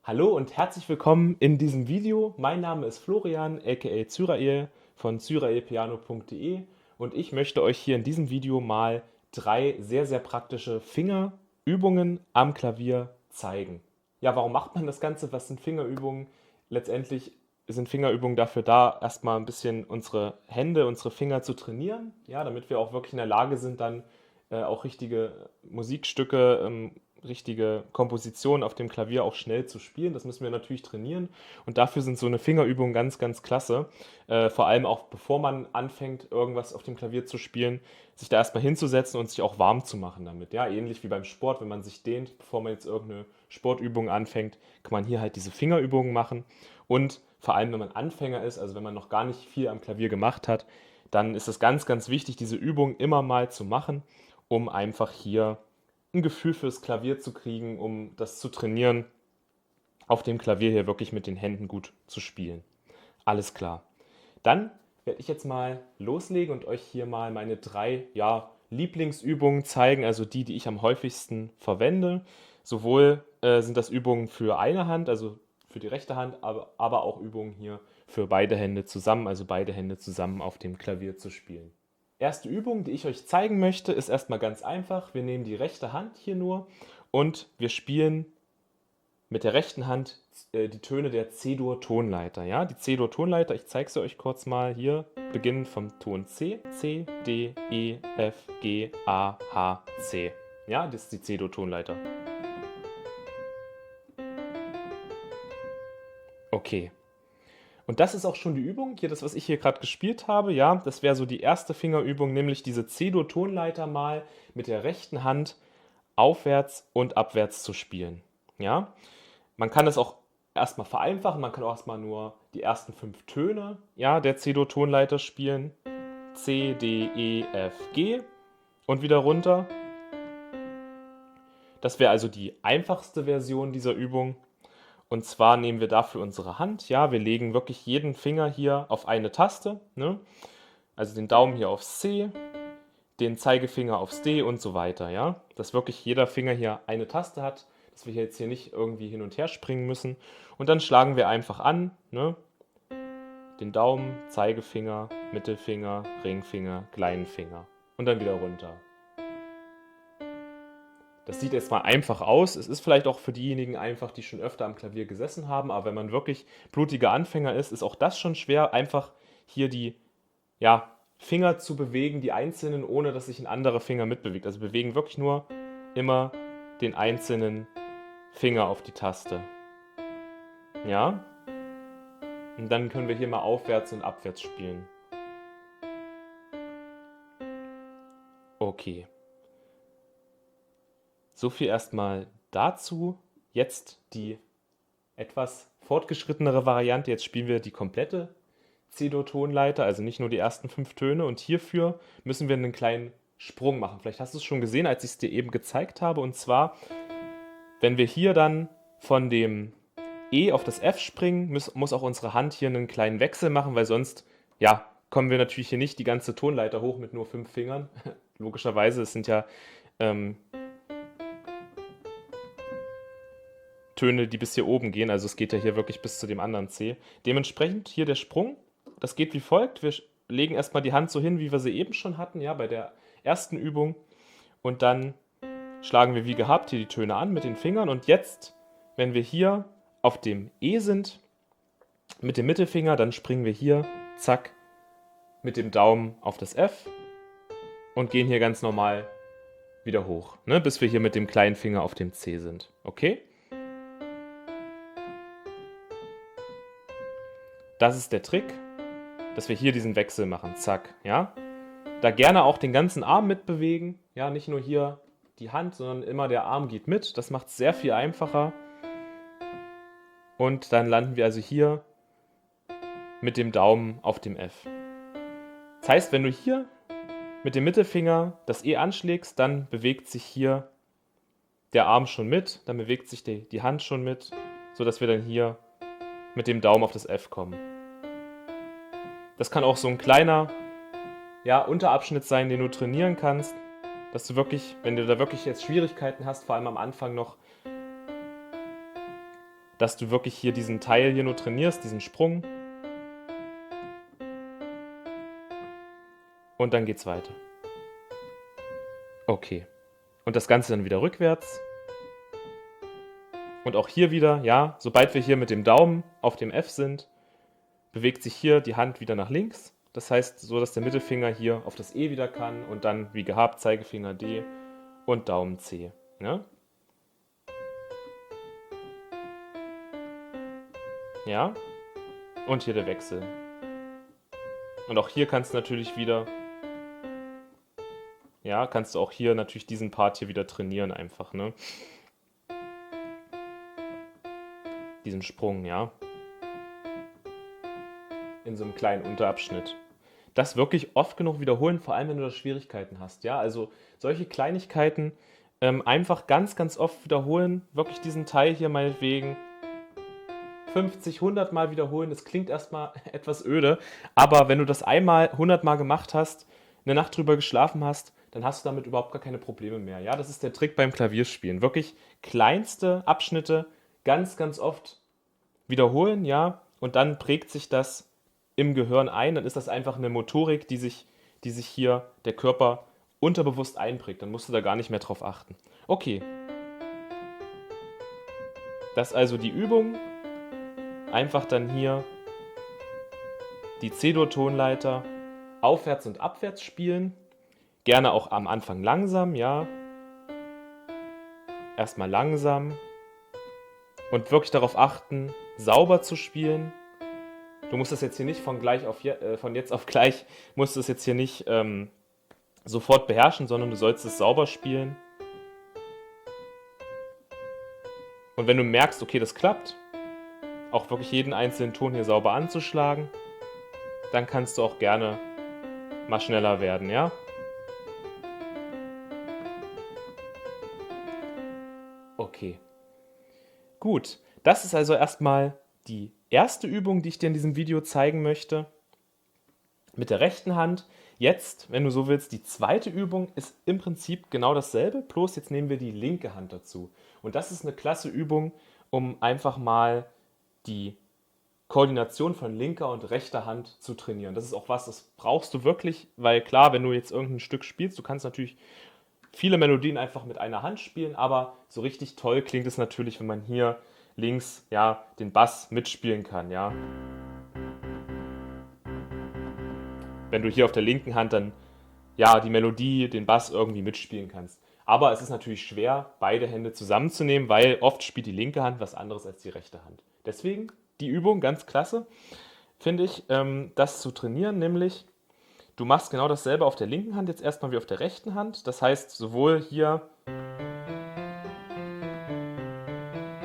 Hallo und herzlich willkommen in diesem Video. Mein Name ist Florian, aka Cyrael von cyraelpiano.de und ich möchte euch hier in diesem Video mal drei sehr praktische Fingerübungen am Klavier zeigen. Ja, warum macht man das Ganze? Was sind Fingerübungen? Letztendlich sind Fingerübungen dafür da, erstmal ein bisschen unsere Hände, unsere Finger zu trainieren, ja, damit wir auch wirklich in der Lage sind, dann auch richtige Musikstücke, richtige Kompositionen auf dem Klavier auch schnell zu spielen. Das müssen wir natürlich trainieren und dafür sind so eine Fingerübung ganz klasse. Vor allem auch bevor man anfängt, irgendwas auf dem Klavier zu spielen, sich da erstmal hinzusetzen und sich auch warm zu machen damit. Ja, ähnlich wie beim Sport, wenn man sich dehnt, bevor man jetzt irgendeine Sportübung anfängt, kann man hier halt diese Fingerübungen machen. Und vor allem, wenn man Anfänger ist, also wenn man noch gar nicht viel am Klavier gemacht hat, dann ist es ganz wichtig, diese Übung immer mal zu machen, um einfach hier ein Gefühl fürs Klavier zu kriegen, um das zu trainieren, auf dem Klavier hier wirklich mit den Händen gut zu spielen. Alles klar. Dann werde ich jetzt mal loslegen und euch hier mal meine drei Lieblingsübungen zeigen, also die ich am häufigsten verwende. Sowohl sind das Übungen für eine Hand, also für die rechte Hand, aber auch Übungen hier für beide Hände zusammen, also beide Hände zusammen auf dem Klavier zu spielen. Erste Übung, die ich euch zeigen möchte, ist erstmal ganz einfach. Wir nehmen die rechte Hand hier nur und wir spielen mit der rechten Hand die Töne der C-Dur-Tonleiter. Ja? Die C-Dur-Tonleiter, ich zeige sie euch kurz mal hier, beginnen vom Ton C. C, D, E, F, G, A, H, C. Ja, das ist die C-Dur-Tonleiter. Okay. Und das ist auch schon die Übung, hier das, was ich hier gerade gespielt habe, ja, das wäre so die erste Fingerübung, nämlich diese C-Dur-Tonleiter mal mit der rechten Hand aufwärts und abwärts zu spielen. Ja, man kann das auch erstmal vereinfachen, man kann auch erstmal nur die ersten fünf Töne, ja, der C-Dur-Tonleiter spielen. C, D, E, F, G und wieder runter. Das wäre also die einfachste Version dieser Übung. Und zwar nehmen wir dafür unsere Hand, ja, wir legen wirklich jeden Finger hier auf eine Taste, ne? Also den Daumen hier aufs C, den Zeigefinger aufs D und so weiter, ja. Dass wirklich jeder Finger hier eine Taste hat, dass wir jetzt hier nicht irgendwie hin und her springen müssen. Und dann schlagen wir einfach an, ne? Den Daumen, Zeigefinger, Mittelfinger, Ringfinger, kleinen Finger und dann wieder runter. Das sieht jetzt mal einfach aus. Es ist vielleicht auch für diejenigen einfach, die schon öfter am Klavier gesessen haben, aber wenn man wirklich blutiger Anfänger ist, ist auch das schon schwer, einfach hier die Finger zu bewegen, die einzelnen, ohne dass sich ein anderer Finger mitbewegt. Also bewegen wirklich nur immer den einzelnen Finger auf die Taste. Ja? Und dann können wir hier mal aufwärts und abwärts spielen. Okay. So viel erstmal dazu. Jetzt die etwas fortgeschrittenere Variante. Jetzt spielen wir die komplette C-Dur-Tonleiter, also nicht nur die ersten fünf Töne. Und hierfür müssen wir einen kleinen Sprung machen. Vielleicht hast du es schon gesehen, als ich es dir eben gezeigt habe. Und zwar, wenn wir hier dann von dem E auf das F springen, muss auch unsere Hand hier einen kleinen Wechsel machen, weil sonst, ja, kommen wir natürlich hier nicht die ganze Tonleiter hoch mit nur fünf Fingern. Logischerweise, es sind ja Töne, die bis hier oben gehen. Also es geht ja hier wirklich bis zu dem anderen C. Dementsprechend hier der Sprung. Das geht wie folgt. Wir legen erstmal die Hand so hin, wie wir sie eben schon hatten, ja, bei der ersten Übung. Und dann schlagen wir wie gehabt hier die Töne an mit den Fingern. Und jetzt, wenn wir hier auf dem E sind, mit dem Mittelfinger, dann springen wir hier, zack, mit dem Daumen auf das F und gehen hier ganz normal wieder hoch, ne, bis wir hier mit dem kleinen Finger auf dem C sind. Okay? Das ist der Trick, dass wir hier diesen Wechsel machen. Zack, ja. Da gerne auch den ganzen Arm mitbewegen. Ja, nicht nur hier die Hand, sondern immer der Arm geht mit. Das macht es sehr viel einfacher. Und dann landen wir also hier mit dem Daumen auf dem F. Das heißt, wenn du hier mit dem Mittelfinger das E anschlägst, dann bewegt sich hier der Arm schon mit, dann bewegt sich die Hand schon mit, sodass wir dann hier mit dem Daumen auf das F kommen. Das kann auch so ein kleiner Unterabschnitt sein, den du trainieren kannst, dass du wirklich, wenn du da wirklich jetzt Schwierigkeiten hast, vor allem am Anfang noch, dass du wirklich hier diesen Teil hier nur trainierst, diesen Sprung. Und dann geht's weiter. Okay. Und das Ganze dann wieder rückwärts. Und auch hier wieder, ja, sobald wir hier mit dem Daumen auf dem F sind, bewegt sich hier die Hand wieder nach links. Das heißt, so dass der Mittelfinger hier auf das E wieder kann und dann, wie gehabt, Zeigefinger D und Daumen C. Ne? Ja? Und hier der Wechsel. Und auch hier kannst du natürlich wieder, ja, kannst du auch hier natürlich diesen Part hier wieder trainieren einfach, ne? Diesen Sprung, ja. In so einem kleinen Unterabschnitt. Das wirklich oft genug wiederholen, vor allem wenn du da Schwierigkeiten hast, ja. Also solche Kleinigkeiten einfach ganz, ganz oft wiederholen. Wirklich diesen Teil hier meinetwegen 50, 100 Mal wiederholen. Das klingt erstmal etwas öde, aber wenn du das einmal 100 Mal gemacht hast, eine Nacht drüber geschlafen hast, dann hast du damit überhaupt gar keine Probleme mehr. Ja, das ist der Trick beim Klavierspielen. Wirklich kleinste Abschnitte ganz, ganz oft wiederholen, ja, und dann prägt sich das im Gehirn ein. Dann ist das einfach eine Motorik, die sich hier der Körper unterbewusst einprägt. Dann musst du da gar nicht mehr drauf achten. Okay, das ist also die Übung. Einfach dann hier die C-Dur-Tonleiter aufwärts und abwärts spielen. Gerne auch am Anfang langsam, ja. Erstmal langsam. Und wirklich darauf achten, sauber zu spielen. Du musst das jetzt hier nicht von jetzt auf gleich, musst du es jetzt hier nicht sofort beherrschen, sondern du sollst es sauber spielen. Und wenn du merkst, okay, das klappt, auch wirklich jeden einzelnen Ton hier sauber anzuschlagen, dann kannst du auch gerne mal schneller werden, ja? Okay. Gut, das ist also erstmal die erste Übung, die ich dir in diesem Video zeigen möchte. Mit der rechten Hand. Jetzt, wenn du so willst, die zweite Übung ist im Prinzip genau dasselbe, bloß jetzt nehmen wir die linke Hand dazu. Und das ist eine klasse Übung, um einfach mal die Koordination von linker und rechter Hand zu trainieren. Das ist auch was, das brauchst du wirklich, weil klar, wenn du jetzt irgendein Stück spielst, du kannst natürlich viele Melodien einfach mit einer Hand spielen, aber so richtig toll klingt es natürlich, wenn man hier links ja den Bass mitspielen kann, ja. Wenn du hier auf der linken Hand dann ja die Melodie, den Bass irgendwie mitspielen kannst. Aber es ist natürlich schwer, beide Hände zusammenzunehmen, weil oft spielt die linke Hand was anderes als die rechte Hand. Deswegen die Übung ganz klasse, finde ich, das zu trainieren, nämlich du machst genau dasselbe auf der linken Hand jetzt erstmal wie auf der rechten Hand. Das heißt, sowohl hier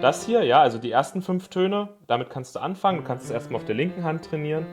das hier, ja, also die ersten 5 Töne, damit kannst du anfangen. Du kannst es erstmal auf der linken Hand trainieren.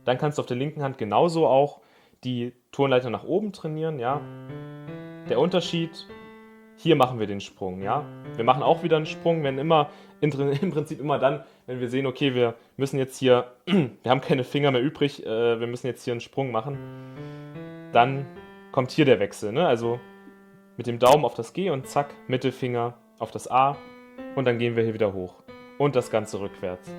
Dann kannst du auf der linken Hand genauso auch die Tonleiter nach oben trainieren, ja. Der Unterschied, hier machen wir den Sprung, ja. Wir machen auch wieder einen Sprung, wenn immer, im Prinzip immer dann, wenn wir sehen, okay, wir müssen jetzt hier, wir haben keine Finger mehr übrig, wir müssen jetzt hier einen Sprung machen, dann kommt hier der Wechsel, ne? Also mit dem Daumen auf das G und zack, Mittelfinger auf das A und dann gehen wir hier wieder hoch. Und das Ganze rückwärts.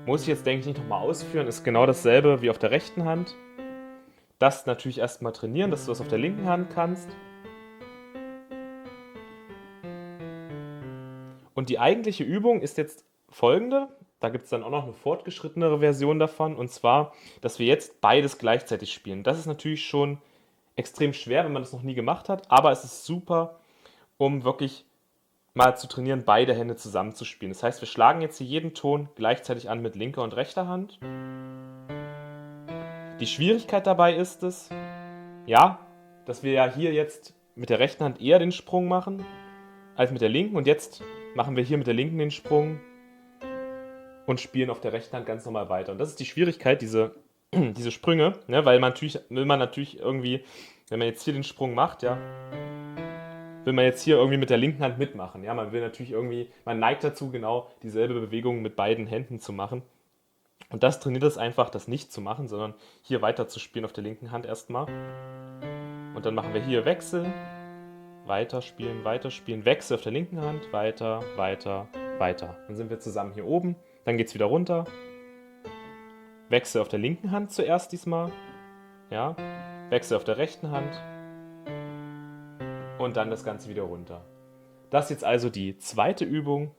Muss ich jetzt, denke ich, nicht nochmal ausführen, ist genau dasselbe wie auf der rechten Hand. Das natürlich erstmal trainieren, dass du das auf der linken Hand kannst. Und die eigentliche Übung ist jetzt folgende. Da gibt es dann auch noch eine fortgeschrittenere Version davon. Und zwar, dass wir jetzt beides gleichzeitig spielen. Das ist natürlich schon extrem schwer, wenn man das noch nie gemacht hat. Aber es ist super, um wirklich mal zu trainieren, beide Hände zusammenzuspielen. Das heißt, wir schlagen jetzt hier jeden Ton gleichzeitig an mit linker und rechter Hand. Die Schwierigkeit dabei ist es, ja, dass wir ja hier jetzt mit der rechten Hand eher den Sprung machen als mit der linken. Und jetzt machen wir hier mit der linken den Sprung und spielen auf der rechten Hand ganz normal weiter. Und das ist die Schwierigkeit, diese Sprünge, ne, weil will man natürlich irgendwie, wenn man jetzt hier den Sprung macht, ja, will man jetzt hier irgendwie mit der linken Hand mitmachen. Ja, man will natürlich irgendwie, man neigt dazu, genau dieselbe Bewegung mit beiden Händen zu machen. Und das trainiert es einfach, das nicht zu machen, sondern hier weiter zu spielen auf der linken Hand erstmal. Und dann machen wir hier Wechsel, weiterspielen. Wechsel auf der linken Hand, weiter, weiter, weiter. Dann sind wir zusammen hier oben. Dann geht es wieder runter. Wechsel auf der linken Hand zuerst diesmal. Ja. Wechsel auf der rechten Hand. Und dann das Ganze wieder runter. Das ist jetzt also die zweite Übung.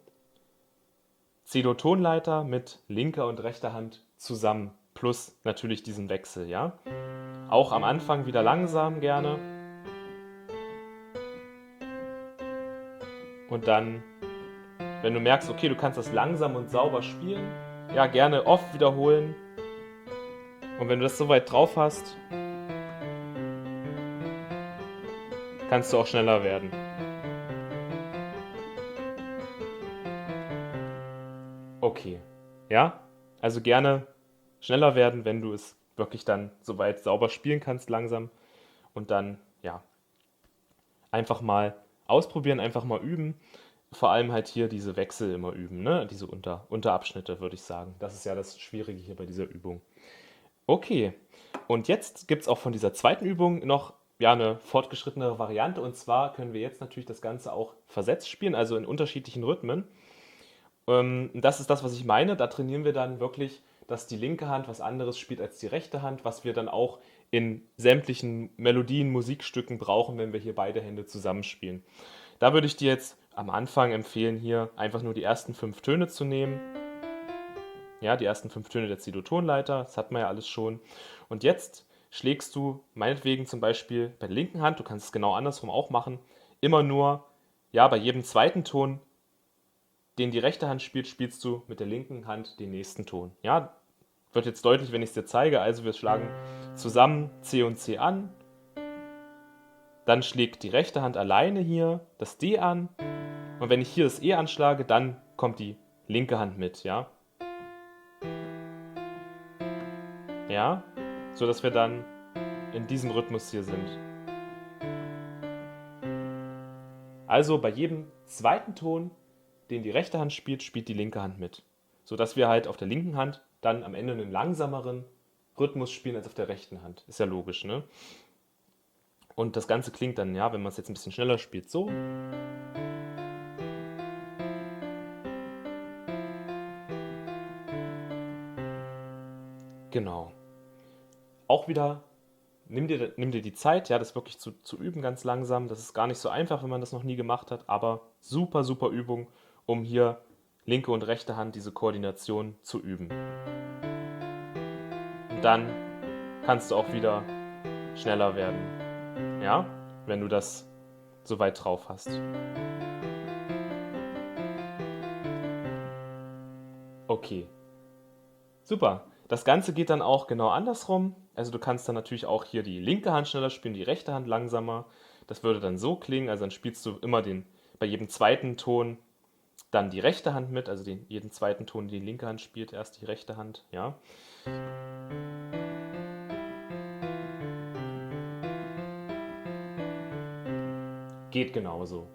C-Dur-Tonleiter mit linker und rechter Hand zusammen. Plus natürlich diesen Wechsel, ja. Auch am Anfang wieder langsam gerne. Und dann, wenn du merkst, okay, du kannst das langsam und sauber spielen, ja, gerne oft wiederholen. Und wenn du das soweit drauf hast, kannst du auch schneller werden. Okay, ja, also gerne schneller werden, wenn du es wirklich dann soweit sauber spielen kannst, langsam. Und dann, ja, einfach mal ausprobieren, einfach mal üben. Vor allem halt hier diese Wechsel immer üben, ne? Diese Unterabschnitte, würde ich sagen. Das ist ja das Schwierige hier bei dieser Übung. Okay, und jetzt gibt es auch von dieser zweiten Übung noch ja, eine fortgeschrittenere Variante. Und zwar können wir jetzt natürlich das Ganze auch versetzt spielen, also in unterschiedlichen Rhythmen. Das ist das, was ich meine. Da trainieren wir dann wirklich, dass die linke Hand was anderes spielt als die rechte Hand, was wir dann auch in sämtlichen Melodien, Musikstücken brauchen, wenn wir hier beide Hände zusammenspielen. Da würde ich dir jetzt am Anfang empfehlen, hier einfach nur die ersten 5 Töne zu nehmen. Ja, die ersten 5 Töne der C-Dur-Tonleiter, das hat man ja alles schon. Und jetzt schlägst du meinetwegen zum Beispiel bei der linken Hand, du kannst es genau andersrum auch machen, immer nur, ja, bei jedem zweiten Ton, den die rechte Hand spielt, spielst du mit der linken Hand den nächsten Ton. Ja, wird jetzt deutlich, wenn ich es dir zeige. Also wir schlagen zusammen C und C an. Dann schlägt die rechte Hand alleine hier das D an. Und wenn ich hier das E anschlage, dann kommt die linke Hand mit, ja. Ja, so dass wir dann in diesem Rhythmus hier sind. Also bei jedem zweiten Ton, den die rechte Hand spielt, spielt die linke Hand mit. So dass wir halt auf der linken Hand dann am Ende einen langsameren Rhythmus spielen als auf der rechten Hand. Ist ja logisch, ne? Und das Ganze klingt dann, ja, wenn man es jetzt ein bisschen schneller spielt, so. Genau. Auch wieder, nimm dir die Zeit, ja, das wirklich zu üben, ganz langsam. Das ist gar nicht so einfach, wenn man das noch nie gemacht hat, aber super, super Übung, um hier linke und rechte Hand diese Koordination zu üben. Und dann kannst du auch wieder schneller werden, ja, wenn du das so weit drauf hast. Okay, super. Das Ganze geht dann auch genau andersrum. Also du kannst dann natürlich auch hier die linke Hand schneller spielen, die rechte Hand langsamer. Das würde dann so klingen, also dann spielst du immer bei jedem zweiten Ton dann die rechte Hand mit, also jeden zweiten Ton, den die linke Hand spielt, erst die rechte Hand, ja. Geht genauso.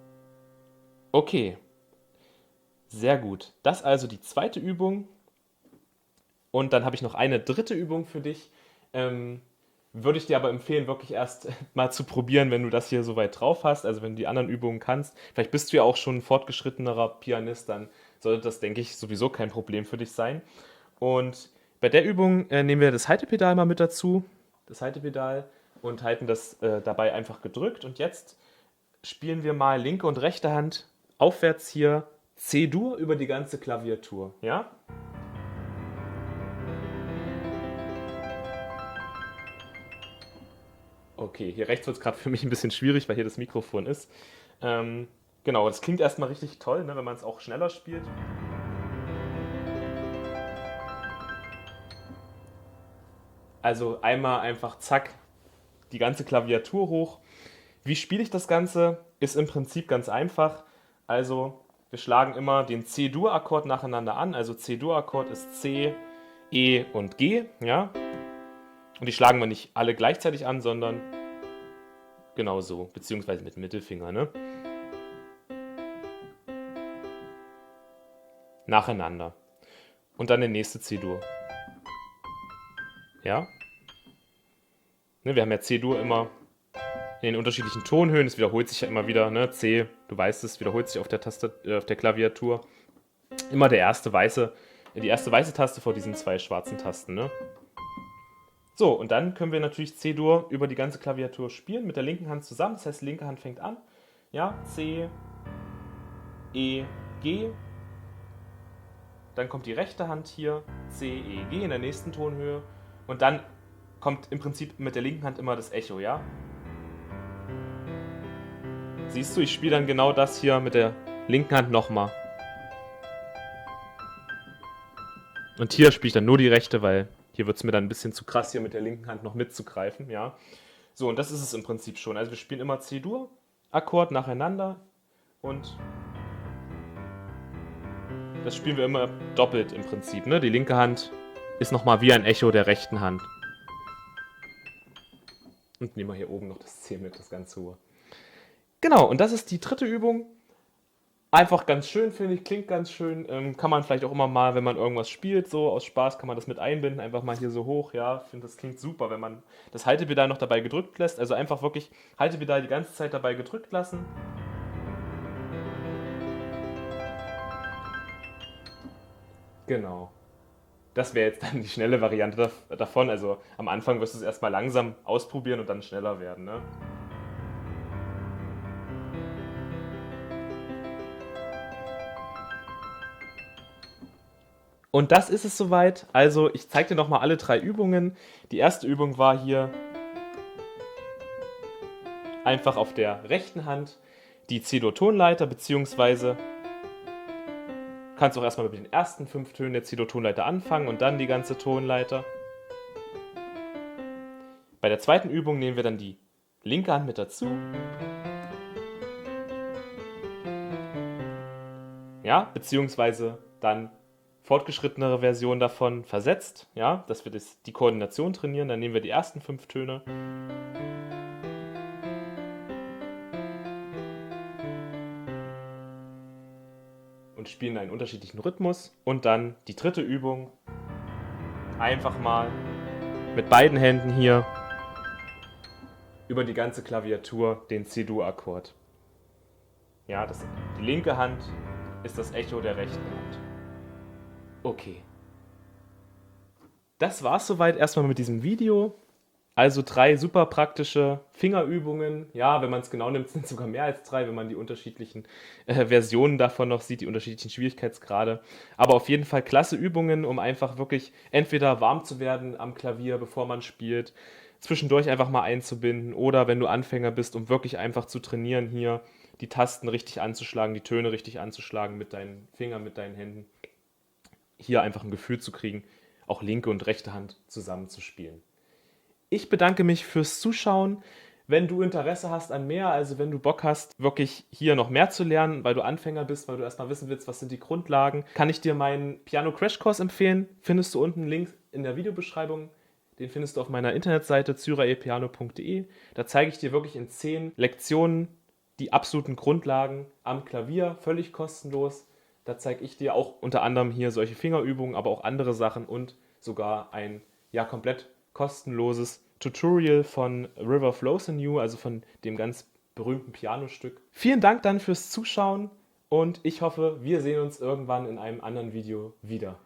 Okay, sehr gut. Das ist also die zweite Übung. Und dann habe ich noch eine dritte Übung für dich. Würde ich dir aber empfehlen, wirklich erst mal zu probieren, wenn du das hier so weit drauf hast, also wenn du die anderen Übungen kannst. Vielleicht bist du ja auch schon ein fortgeschrittenerer Pianist, dann sollte das, denke ich, sowieso kein Problem für dich sein. Und bei der Übung nehmen wir das Haltepedal mal mit dazu, das Haltepedal, und halten das dabei einfach gedrückt. Und jetzt spielen wir mal linke und rechte Hand aufwärts hier C-Dur über die ganze Klaviatur. Ja? Okay, hier rechts wird es gerade für mich ein bisschen schwierig, weil hier das Mikrofon ist. Genau, das klingt erstmal richtig toll, ne, wenn man es auch schneller spielt. Also einmal einfach zack, die ganze Klaviatur hoch. Wie spiele ich das Ganze? Ist im Prinzip ganz einfach. Also wir schlagen immer den C-Dur-Akkord nacheinander an. Also C-Dur-Akkord ist C, E und G, ja. Und die schlagen wir nicht alle gleichzeitig an, sondern genau so, beziehungsweise mit dem Mittelfinger, ne? Nacheinander. Und dann der nächste C-Dur. Ja? Ne, wir haben ja C-Dur immer in den unterschiedlichen Tonhöhen. Es wiederholt sich ja immer wieder, ne? C, du weißt es, wiederholt sich auf der auf der Klaviatur. Immer die erste weiße Taste vor diesen zwei schwarzen Tasten, ne? So, und dann können wir natürlich C-Dur über die ganze Klaviatur spielen, mit der linken Hand zusammen. Das heißt, die linke Hand fängt an. Ja, C, E, G. Dann kommt die rechte Hand hier, C, E, G in der nächsten Tonhöhe. Und dann kommt im Prinzip mit der linken Hand immer das Echo, ja? Siehst du, ich spiele dann genau das hier mit der linken Hand nochmal. Und hier spiele ich dann nur die rechte, weil hier wird es mir dann ein bisschen zu krass, hier mit der linken Hand noch mitzugreifen, ja. So, und das ist es im Prinzip schon. Also wir spielen immer C-Dur-Akkord nacheinander und das spielen wir immer doppelt im Prinzip, ne? Die linke Hand ist nochmal wie ein Echo der rechten Hand. Und nehmen wir hier oben noch das C mit, das ganz hohe. Genau, und das ist die dritte Übung. Einfach ganz schön, finde ich, klingt ganz schön. Kann man vielleicht auch immer mal, wenn man irgendwas spielt, so aus Spaß, kann man das mit einbinden. Einfach mal hier so hoch, ja. Ich finde, das klingt super, wenn man das Haltepedal noch dabei gedrückt lässt. Also einfach wirklich Haltepedal die ganze Zeit dabei gedrückt lassen. Genau. Das wäre jetzt dann die schnelle Variante davon. Also am Anfang wirst du es erstmal langsam ausprobieren und dann schneller werden, ne? Und das ist es soweit. Also ich zeige dir nochmal alle drei Übungen. Die erste Übung war hier einfach auf der rechten Hand die C-Dur-Tonleiter, beziehungsweise kannst auch erstmal mit den ersten 5 Tönen der C-Dur-Tonleiter anfangen und dann die ganze Tonleiter. Bei der zweiten Übung nehmen wir dann die linke Hand mit dazu. Ja, beziehungsweise dann fortgeschrittenere Version davon versetzt, ja, dass wir die Koordination trainieren. Dann nehmen wir die ersten 5 Töne. Und spielen einen unterschiedlichen Rhythmus. Und dann die dritte Übung. Einfach mal mit beiden Händen hier über die ganze Klaviatur den C-Dur-Akkord. Ja, die linke Hand ist das Echo der rechten Hand. Okay. Das war's soweit erstmal mit diesem Video. Also 3 super praktische Fingerübungen. Ja, wenn man es genau nimmt, sind es sogar mehr als 3, wenn man die unterschiedlichen Versionen davon noch sieht, die unterschiedlichen Schwierigkeitsgrade. Aber auf jeden Fall klasse Übungen, um einfach wirklich entweder warm zu werden am Klavier, bevor man spielt, zwischendurch einfach mal einzubinden oder wenn du Anfänger bist, um wirklich einfach zu trainieren, hier die Tasten richtig anzuschlagen, die Töne richtig anzuschlagen mit deinen Fingern, mit deinen Händen. Hier einfach ein Gefühl zu kriegen, auch linke und rechte Hand zusammen zu spielen. Ich bedanke mich fürs Zuschauen. Wenn du Interesse hast an mehr, also wenn du Bock hast, wirklich hier noch mehr zu lernen, weil du Anfänger bist, weil du erstmal wissen willst, was sind die Grundlagen, kann ich dir meinen Piano-Crash-Kurs empfehlen. Findest du unten einen Link in der Videobeschreibung. Den findest du auf meiner Internetseite cyraepiano.de. Da zeige ich dir wirklich in 10 Lektionen die absoluten Grundlagen am Klavier, völlig kostenlos. Da zeige ich dir auch unter anderem hier solche Fingerübungen, aber auch andere Sachen und sogar ein komplett kostenloses Tutorial von River Flows in You, also von dem ganz berühmten Pianostück. Vielen Dank dann fürs Zuschauen und ich hoffe, wir sehen uns irgendwann in einem anderen Video wieder.